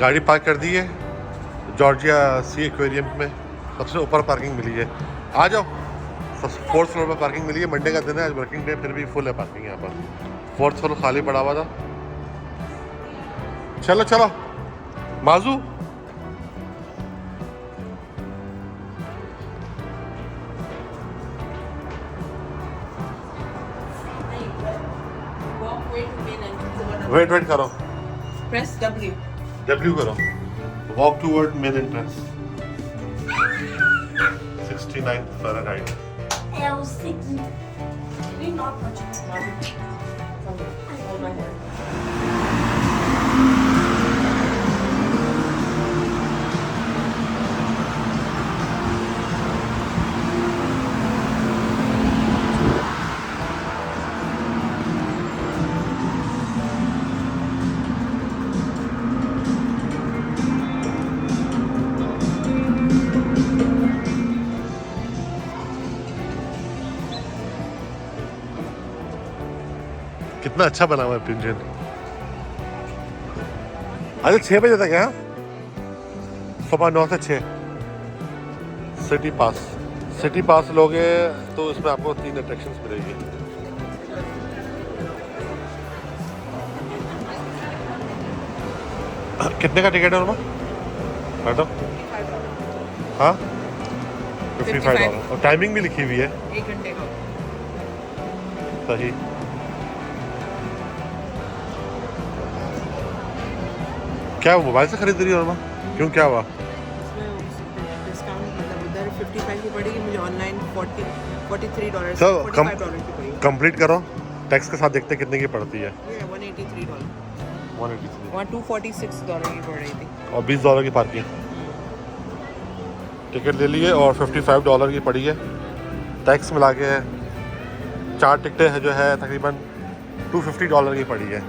गाड़ी पार्क कर दी है जॉर्जिया सी एक्वेरियम में, सबसे ऊपर पार्किंग मिली है। आ जाओ, 4th फ्लोर पर पार्किंग मिली है। मंडे का दिन है, आज वर्किंग डे, फिर भी फुल है पार्किंग यहाँ पर। 4th फ्लोर खाली पड़ा हुआ था। चलो चलो माजू, वेट करो, Press W. W करो, walk toward main entrance. 69 Fahrenheit. L6. Maybe not much. Hold my hand. कितना अच्छा बना हुआ है पिंजन। अरे 6 बजे तक है, सुबह 9 से 6। सिटी पास लोगे तो इसमें आपको 3 अट्रैक्शंस मिलेगी। कितने का टिकट है उनमें मैडम? हाँ, $55 और टाइमिंग भी लिखी हुई है 1 घंटे का। सही। क्या वो मोबाइल से खरीद रही हो? क्यों, क्या हुआ? इसमें डिस्काउंट मतलब उधर 55 की पड़ेगी, मुझे ऑनलाइन $43 तो $45 की पड़ेगी। कंप्लीट करो, टैक्स के साथ देखते हैं कितने की पड़ती है। ये $183 183 वहाँ $246 की पड़ रही थी और $20 की पार्किंग। टिकट ले लिए और $55 की पड़ी है, टैक्स मिला के 4 टिकटें है जो है तकरीबन $250 की पड़ी है।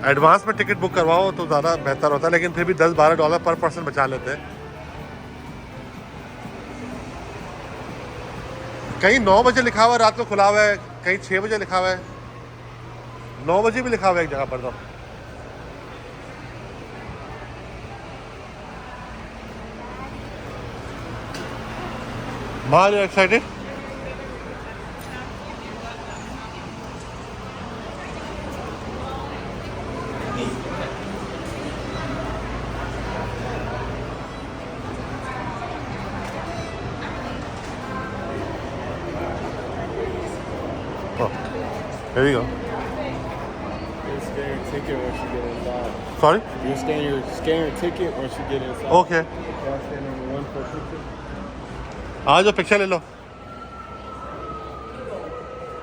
एडवांस में टिकट बुक करवाओ तो ज़्यादा बेहतर होता है, लेकिन फिर भी $10-12 पर पर्सन बचा लेते हैं। कहीं 9 बजे लिखा हुआ है, रात को खुला हुआ है, कहीं 6 बजे लिखा हुआ है, 9 बजे भी लिखा हुआ है एक जगह पर। तो मार, excited? There you go. You scan your ticket once you get inside. Sorry? You scan your ticket once you get inside. Okay. Car stand number 1 for picture. आ जाओ, पिक्चर ले लो।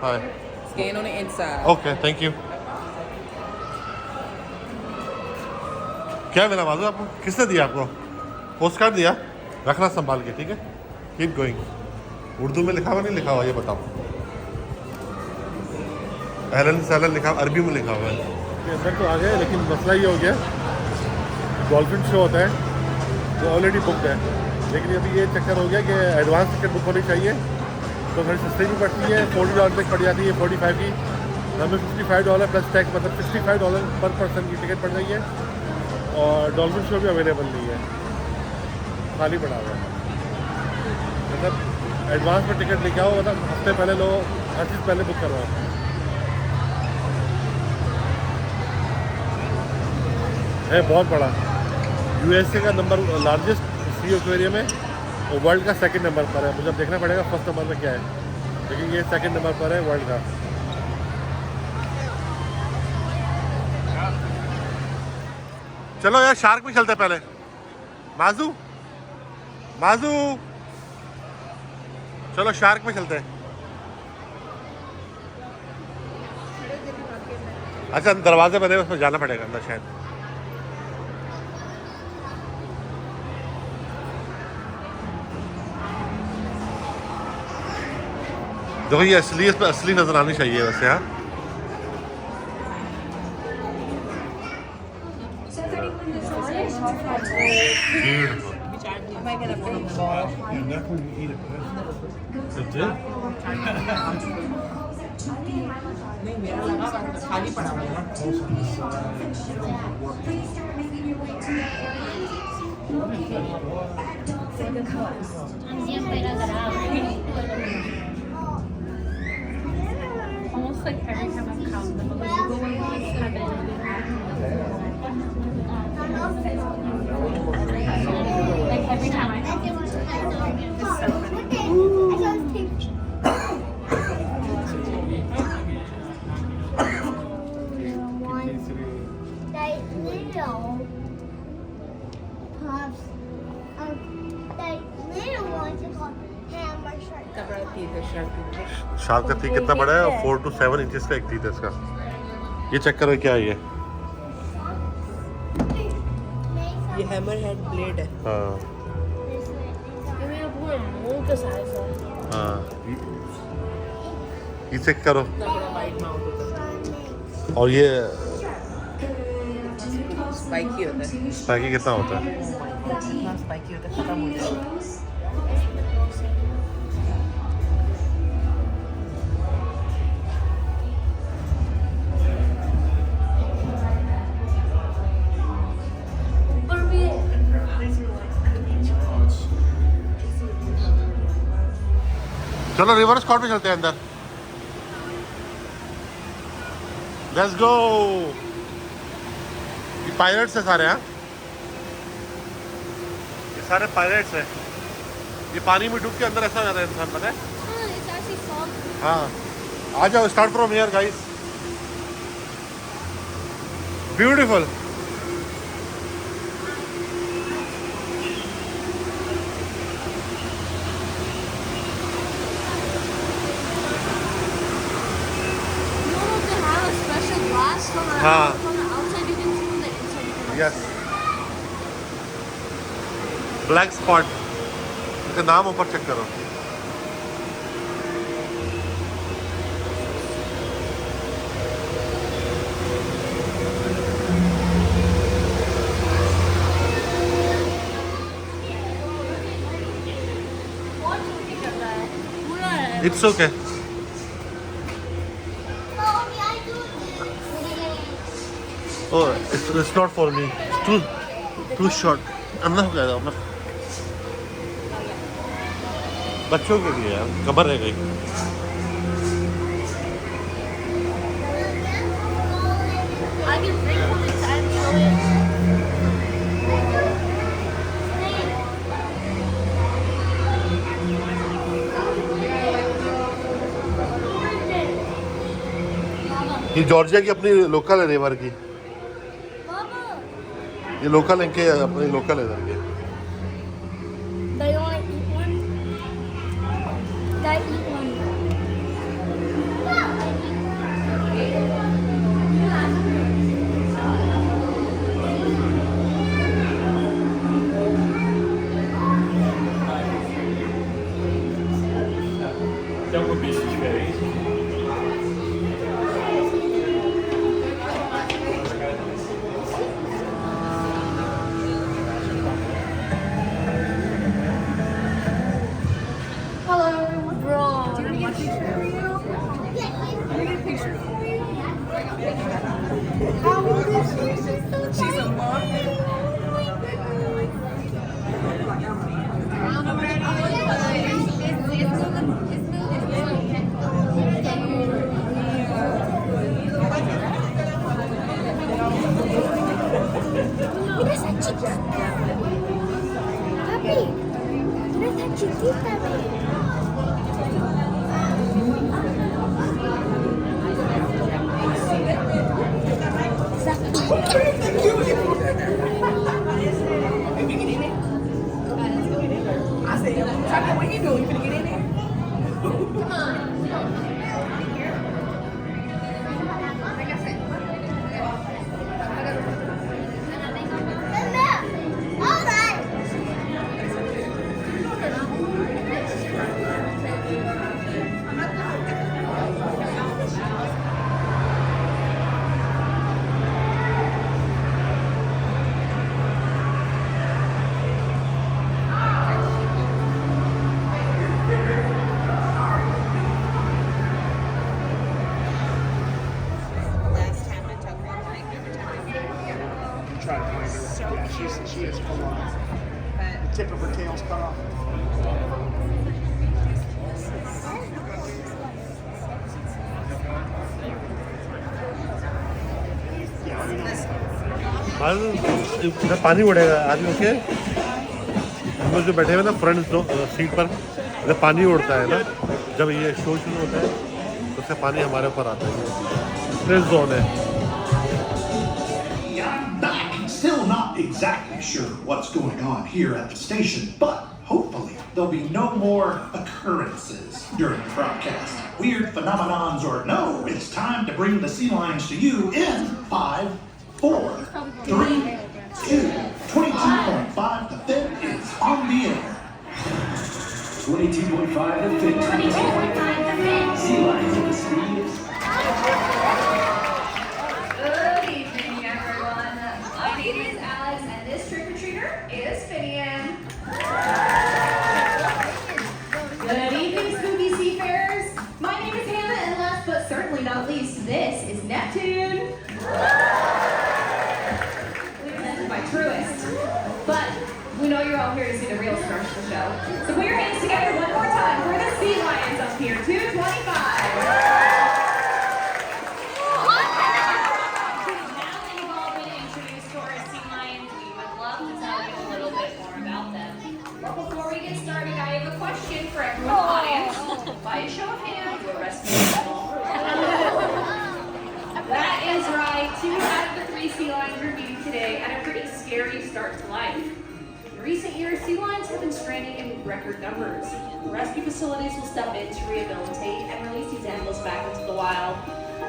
हाय। Scan on the inside. Okay, thank you. क्या मिला मालूम आपको? किसने दिया आपको? Post card दिया? रखना संभाल के, ठीक है? Keep going. उर्दू में लिखा हुआ नहीं लिखा हुआ ये बताओ? एलन सैलन लिखा, अरबी में लिखा हुआ है। ये अंदर तो आ गए, लेकिन मसला ये हो गया, डॉल्फिन शो होता है जो ऑलरेडी बुकड है, लेकिन अभी ये चक्कर हो गया कि एडवांस टिकट बुक होनी चाहिए तो थोड़ी सस्ती भी पड़ती है। $40 तक पड़ जाती है, 45 की। हमें $55 प्लस टैक्स मतलब $65 पर पर्सन की टिकट पड़ गई है। और डॉल्फिन शो भी अवेलेबल नहीं है, खाली पड़ा हुआ है। मतलब एडवांस में टिकट लेके आओ, मतलब हफ्ते पहले लो, हर चीज़ पहले बुक करवाओ। है बहुत बड़ा, USA का नंबर लार्जेस्ट सी एक्वेरियम है और वर्ल्ड का 2nd नंबर पर है। मुझे अब देखना पड़ेगा 1st नंबर में क्या है, लेकिन ये 2nd नंबर पर है वर्ल्ड का। चलो यार, शार्क में चलते पहले। माजू माजू, चलो शार्क में चलते हैं। अच्छा, दरवाजे बने, उसमें जाना पड़ेगा अंदर शायद। देखो ये असली, इसमें असली नजर आनी चाहिए वैसे। हाँ, Am I gonna bring ball? नहीं, मेरा लगा खाली पड़ा हुआ है। Almost like every time I've come, the little ones have been like every time I come. It's so funny. इतना बड़ा teeth है shark tooth। शार्क का टीथ कितना बड़ा है? 4 to 7 इंचेस का एक टीथ है इसका। ये चेक करो क्या है ये। ये हैमर हेड ब्लेड है। हाँ हाँ, ये चेक करो। इतना बड़ा वाइड माउथ होता और ये है। स्पाइकी होता है। स्पाइकी कितना होता है? इतना स्पाइकी होता है, खत्म हो जाएगा। चलो रिवर्स कॉर्ट में चलते हैं अंदर। Let's go. ये पायलट्स है सारे। हाँ, ये सारे पायलट्स हैं। ये पानी में डूब के अंदर ऐसा हो जाता है इंसान, पता है? हाँ, आ जाओ, start from here guys. Beautiful. हाँ, यस, ब्लैक स्पॉट। इसका नाम ऊपर चेक करो। It's okay. Oh, it's not for me. It's too short. अंदर हो जाएगा अपना। बच्चों के लिए यार, कमर है गई। I can drink from inside the oil. ये जॉर्जिया की अपनी लोकल है, रिवर की। ये लोकल इनके अपने लोकल है इधर के। They only eat one. They eat one. Tem algum bicho diferente? she is full on. The tip of her tail's cut off. इधर पानी उड़ेगा आदमी के हम लोग जो बैठे हुए ना फ्रंट सीट पर इधर पानी उड़ता है ना जब ये शो शुरू होता है तो उससे पानी हमारे ऊपर आता है स्ट्रेस जोन है I'm back. Still not exactly sure what's going on here at the station, but hopefully there'll be no more occurrences during the broadcast. Weird phenomenons or no, it's time to bring the sea lions to you in 5, 4, 3, 2, 22.5. The Fin is on the air. 22.5 The Fin. 22.5 The Fin. Sea lions at the speed. Good evening, everyone. My name is Alex, and this trick-or-treater is Finian. Good evening, spooky seafarers. My name is Hannah, and last but certainly not least, this is Neptune. Presented by Truist. But we know you're all here to see the real stars of the show. So put your hands together one more time for the sea lions up here, 225. For everyone in the audience, by a show of hands, we'll rescue That is right. 2 out of the 3 sea lions we're meeting today had a pretty scary start to life. In recent years, sea lions have been stranding in record numbers. Rescue facilities will step in to rehabilitate and release these animals back into the wild.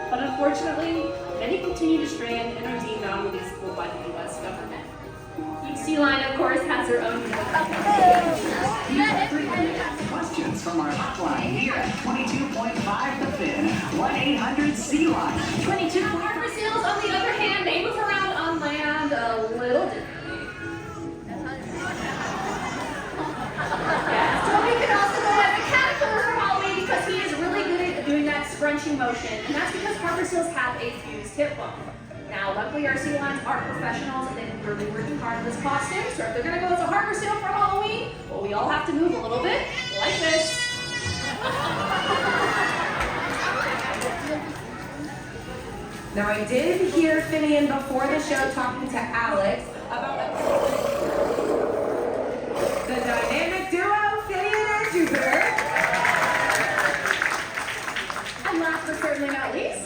But unfortunately, many continue to strand and are deemed non-releasable by the U.S. government. Each sea lion, of course, has their own Questions from our hotline here at 22.5 The Fin. 1-800-SEA-LINE. 22 harbor seals, on the other hand, they move around on land a little differently. Toby can also go as a caterpillar for Halloween because he is really good at doing that scrunching motion, and that's because harbor seals have a fused hip bone. Now, luckily, our sea lions are professionals and they've really worked hard in this costume, so if they're going to go as a harbor seal for Halloween, well, we all have to move a little bit like this. Now, I did hear Finian before the show talking to Alex about the dynamic duo, Finian and Jupiter. And last but certainly not least,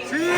See